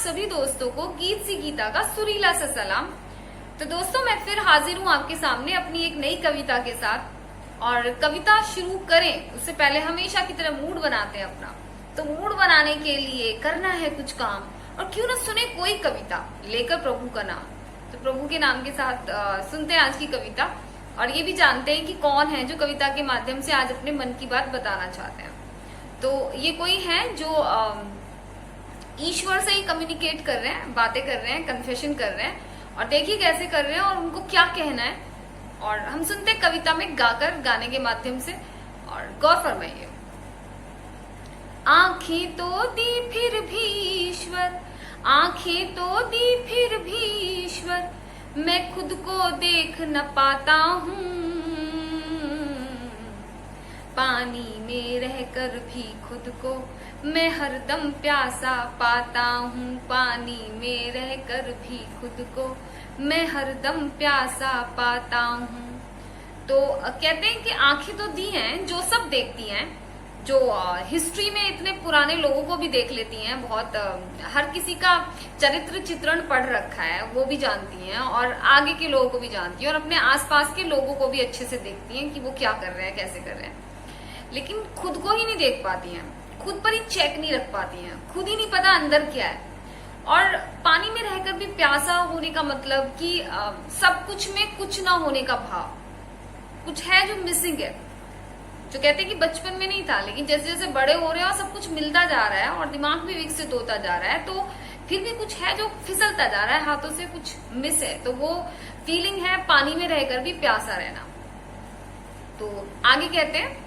सभी दोस्तों को गीत सी गीता का सुरीला सा सलाम। तो दोस्तों, मैं फिर हाजिर हूँ आपके सामने अपनी एक नई कविता के साथ। और कविता शुरू करें उससे पहले हमेशा की तरह मूड बनाते हैं अपना। तो मूड बनाने के लिए करना है कुछ काम, और क्यों ना सुने कोई कविता लेकर प्रभु का नाम। तो प्रभु के नाम के साथ सुनते हैं आज की कविता, और ये भी जानते हैं कि कौन है जो कविता के माध्यम से आज अपने मन की बात बताना चाहते हैं। तो ये कोई है जो ईश्वर से ही कम्युनिकेट कर रहे हैं, बातें कर रहे हैं, कन्फेशन कर रहे हैं, और देखिए कैसे कर रहे हैं और उनको क्या कहना है। और हम सुनते हैं कविता में गाकर, गाने के माध्यम से, और गौर फरमाइए। आंखें तो दी फिर भी ईश्वर, आंखें तो दी फिर भी ईश्वर, मैं खुद को देख न पाता हूँ। पानी में रहकर भी खुद को मैं हरदम प्यासा पाता हूँ। पानी में रहकर भी खुद को मैं हरदम प्यासा पाता हूँ। तो कहते हैं कि आंखें तो दी हैं जो सब देखती हैं, जो हिस्ट्री में इतने पुराने लोगों को भी देख लेती हैं, बहुत हर किसी का चरित्र चित्रण पढ़ रखा है वो भी जानती हैं, और आगे के लोगों को भी जानती हैं, और अपने आसपास के लोगों को भी अच्छे से देखती हैं कि वो क्या कर रहे हैं, कैसे कर रहे हैं। लेकिन खुद को ही नहीं देख पाती हैं, खुद पर ही चेक नहीं रख पाती हैं, खुद ही नहीं पता अंदर क्या है। और पानी में रहकर भी प्यासा होने का मतलब कि सब कुछ में कुछ ना होने का भाव, कुछ है जो मिसिंग है। जो कहते हैं कि बचपन में नहीं था, लेकिन जैसे जैसे बड़े हो रहे हैं और सब कुछ मिलता जा रहा है और दिमाग भी विकसित होता जा रहा है, तो फिर भी कुछ है जो फिसलता जा रहा है, हाथों से कुछ मिस है। तो वो फीलिंग है पानी में रहकर भी प्यासा रहना। तो आगे कहते हैं,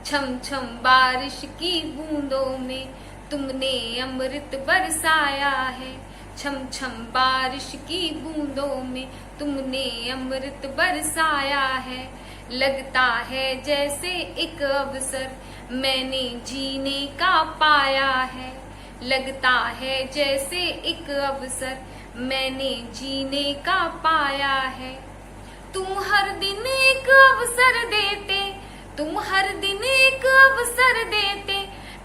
छम छम बारिश की बूंदों में तुमने अमृत बरसाया है। छम छम बारिश की बूंदों में तुमने अमृत बरसाया है। लगता है जैसे एक अवसर मैंने जीने का पाया है। लगता है जैसे एक अवसर मैंने जीने का पाया है। तुम हर दिन एक अवसर देते, तुम हर दिन एक अवसर देते,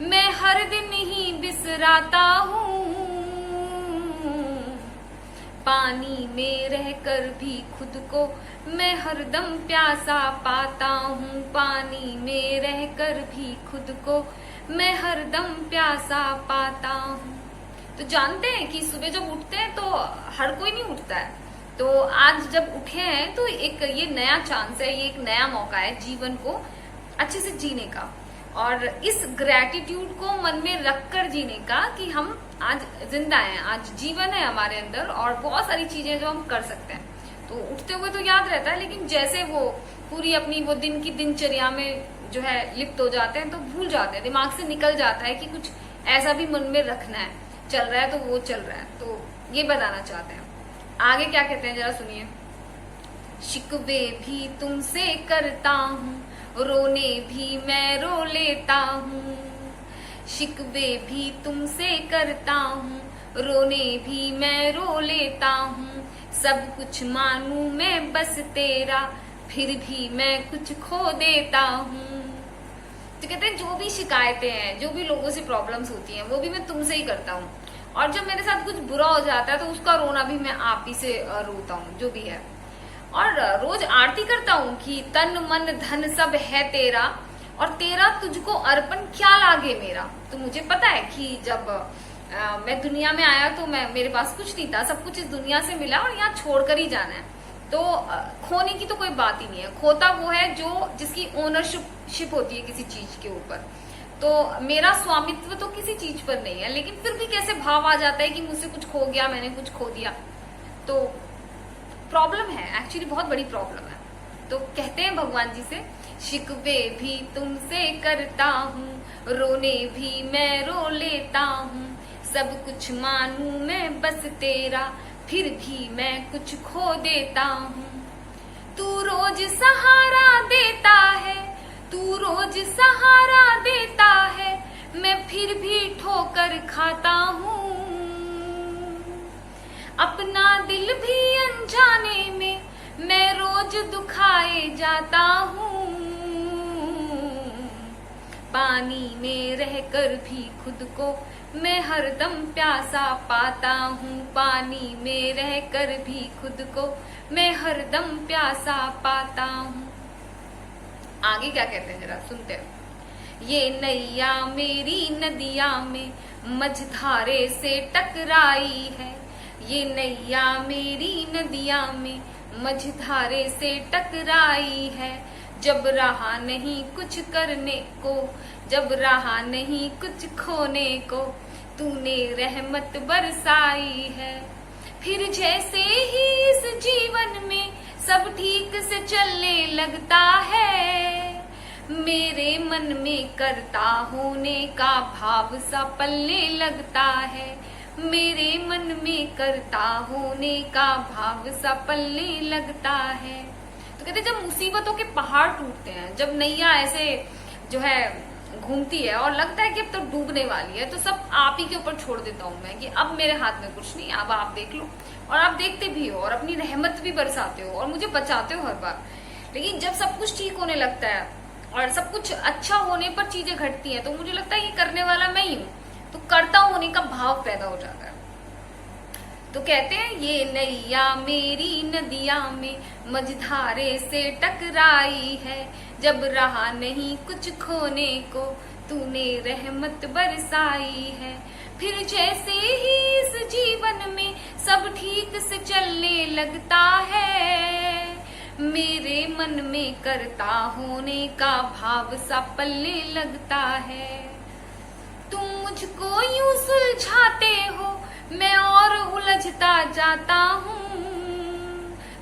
मैं हर दिन ही बिसराता हूँ। पानी में रहकर भी खुद को मैं हरदम प्यासा पाता हूँ। पानी में रहकर भी खुद को मैं हरदम प्यासा पाता हूँ। तो जानते हैं कि सुबह जब उठते हैं तो हर कोई नहीं उठता है, तो आज जब उठे हैं तो एक ये नया चांस है, ये एक नया मौका है जीवन को अच्छे से जीने का, और इस ग्रैटिट्यूड को मन में रखकर जीने का कि हम आज जिंदा हैं, आज जीवन है हमारे अंदर, और बहुत सारी चीजें जो हम कर सकते हैं। तो उठते हुए तो याद रहता है, लेकिन जैसे वो पूरी अपनी वो दिन की दिनचर्या में जो है लिप्त हो जाते हैं तो भूल जाते हैं, दिमाग से निकल जाता है कि कुछ ऐसा भी मन में रखना है, चल रहा है तो वो चल रहा है। तो ये बताना चाहते हैं। आगे क्या कहते हैं जरा सुनिए। शिकवे भी तुमसे करता हूँ, रोने भी मैं रो लेता हूँ। शिकवे भी तुमसे करता हूँ, रोने भी मैं रो लेता हूँ। सब कुछ मानूं मैं बस तेरा, फिर भी मैं कुछ खो देता हूँ। तो कहते हैं जो भी शिकायतें हैं, जो भी लोगों से प्रॉब्लम्स होती हैं, वो भी मैं तुमसे ही करता हूँ, और जब मेरे साथ कुछ बुरा हो जाता है तो उसका रोना भी मैं आप ही से रोता हूँ, जो भी है। और रोज आरती करता हूँ कि तन मन धन सब है तेरा, और तेरा तुझको अर्पण क्या लागे मेरा। तो मुझे पता है कि जब मैं दुनिया में आया तो मेरे पास कुछ नहीं था, सब कुछ इस दुनिया से मिला और यहाँ छोड़कर ही जाना है। तो खोने की तो कोई बात ही नहीं है। खोता वो है जो जिसकी ओनरशिप होती है किसी चीज के ऊपर। तो मेरा स्वामित्व तो किसी चीज पर नहीं है, लेकिन फिर भी कैसे भाव आ जाता है कि मुझसे कुछ खो गया, मैंने कुछ खो दिया। तो प्रॉब्लम है, एक्चुअली बहुत बड़ी प्रॉब्लम है। तो कहते हैं भगवान जी से, शिकवे भी तुमसे करता हूँ, रोने भी मैं रो लेता हूँ। सब कुछ मानूं मैं बस तेरा, फिर भी मैं कुछ खो देता हूँ। तू रोज सहारा देता है, तू रोज सहारा देता है, मैं फिर भी ठोकर खाता हूँ। अपना दिल भी अनजाने में मैं रोज दुखाए जाता हूँ। पानी में रहकर भी खुद को मैं हरदम प्यासा पाता हूँ। पानी में रहकर भी खुद को मैं हरदम प्यासा पाता हूँ। आगे क्या कहते हैं जरा सुनते हैं। ये नैया मेरी नदिया में मझधारे से टकराई है। ये नैया मेरी नदिया में मझधारे से टकराई है। जब रहा नहीं कुछ करने को, जब रहा नहीं कुछ खोने को, तूने रहमत बरसाई है। फिर जैसे ही इस जीवन में सब ठीक से चलने लगता है, मेरे मन में करता होने का भाव सा पलने लगता है। मेरे मन में करता होने का भाव सा पलने लगता है। तो कहते जब मुसीबतों के पहाड़ टूटते हैं, जब नैया ऐसे जो है घूमती है और लगता है कि अब तो डूबने वाली है, तो सब आप ही के ऊपर छोड़ देता हूं मैं कि अब मेरे हाथ में कुछ नहीं, अब आप देख लो। और आप देखते भी हो और अपनी रहमत भी बरसाते हो और मुझे बचाते हो हर बार। लेकिन जब सब कुछ ठीक होने लगता है और सब कुछ अच्छा होने पर चीजें घटती हैं, तो मुझे लगता है ये करने वाला मैं ही हूँ, तो कर्ता होने का भाव पैदा हो जाता है। तो कहते हैं ये नैया मेरी नदिया में मझधारे से टकराई है। जब रहा नहीं कुछ खोने को, तूने रहमत बरसाई है। फिर जैसे ही इस जीवन में सब ठीक से चलने लगता है, मेरे मन में करता होने का भाव सा पलने लगता है। तुम मुझको यूं सुलझाते हो, मैं और उलझता जाता हूँ।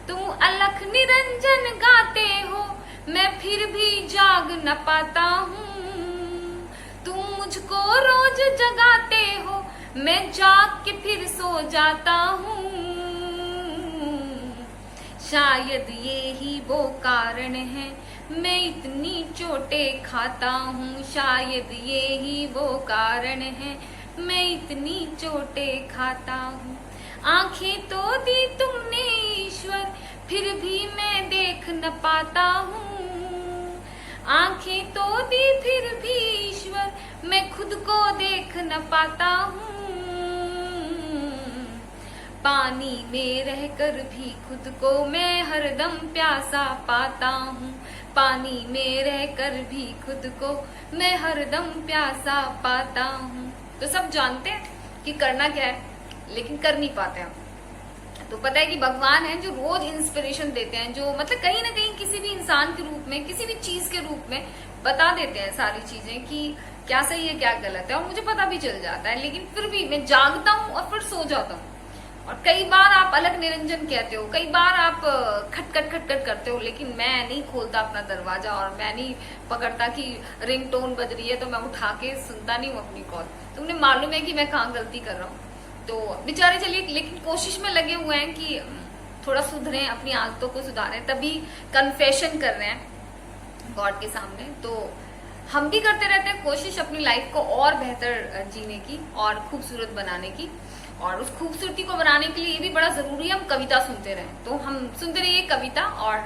तुम अलख निरंजन गाते हो, मैं फिर भी जाग न पाता हूँ। तुम मुझको रोज जगाते हो, मैं जाग के फिर सो जाता हूँ। शायद ये ही वो कारण है मैं इतनी चोटें खाता हूँ। शायद ये ही वो कारण है मैं इतनी चोटें खाता हूँ। आंखें तो दी तुमने ईश्वर, फिर भी मैं देख न पाता हूँ। आंखें तो दी फिर भी ईश्वर, मैं खुद को देख न पाता हूँ। पानी में रहकर भी खुद को मैं हरदम प्यासा पाता हूँ। पानी में रहकर भी खुद को मैं हरदम प्यासा पाता हूँ। तो सब जानते हैं कि करना क्या है, लेकिन कर नहीं पाते हैं। तो पता है कि भगवान है जो रोज इंस्पिरेशन देते हैं, जो मतलब कहीं ना कहीं किसी भी इंसान के रूप में, किसी भी चीज के रूप में बता देते हैं सारी चीजें कि क्या सही है क्या गलत है, और मुझे पता भी चल जाता है। लेकिन फिर भी मैं जागता हूँ और फिर सो जाता हूँ। और कई बार आप अलग निरंजन कहते हो, कई बार आप खटखट खटखट करते हो, लेकिन मैं नहीं खोलता अपना दरवाजा और मैं नहीं पकड़ता कि रिंगटोन बज रही है तो मैं उठा के सुनता नहीं हूँ अपनी कॉल। तो उन्हें मालूम है कि मैं कहाँ गलती कर रहा हूँ। तो बेचारे चलिए, लेकिन कोशिश में लगे हुए हैं कि थोड़ा सुधरें, अपनी आदतों को सुधारें, तभी कन्फेशन कर रहे हैं गॉड के सामने। तो हम भी करते रहते हैं कोशिश अपनी लाइफ को और बेहतर जीने की और खूबसूरत बनाने की। और उस खूबसूरती को बनाने के लिए ये भी बड़ा जरूरी है हम कविता सुनते रहें। तो हम सुनते रहिए कविता, और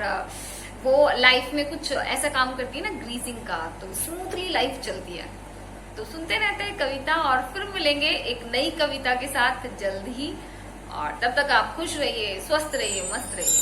वो लाइफ में कुछ ऐसा काम करती है ना ग्रीसिंग का, तो स्मूथली लाइफ चलती है। तो सुनते रहते हैं कविता, और फिर मिलेंगे एक नई कविता के साथ जल्द ही। और तब तक आप खुश रहिए, स्वस्थ रहिए, मस्त रहिए।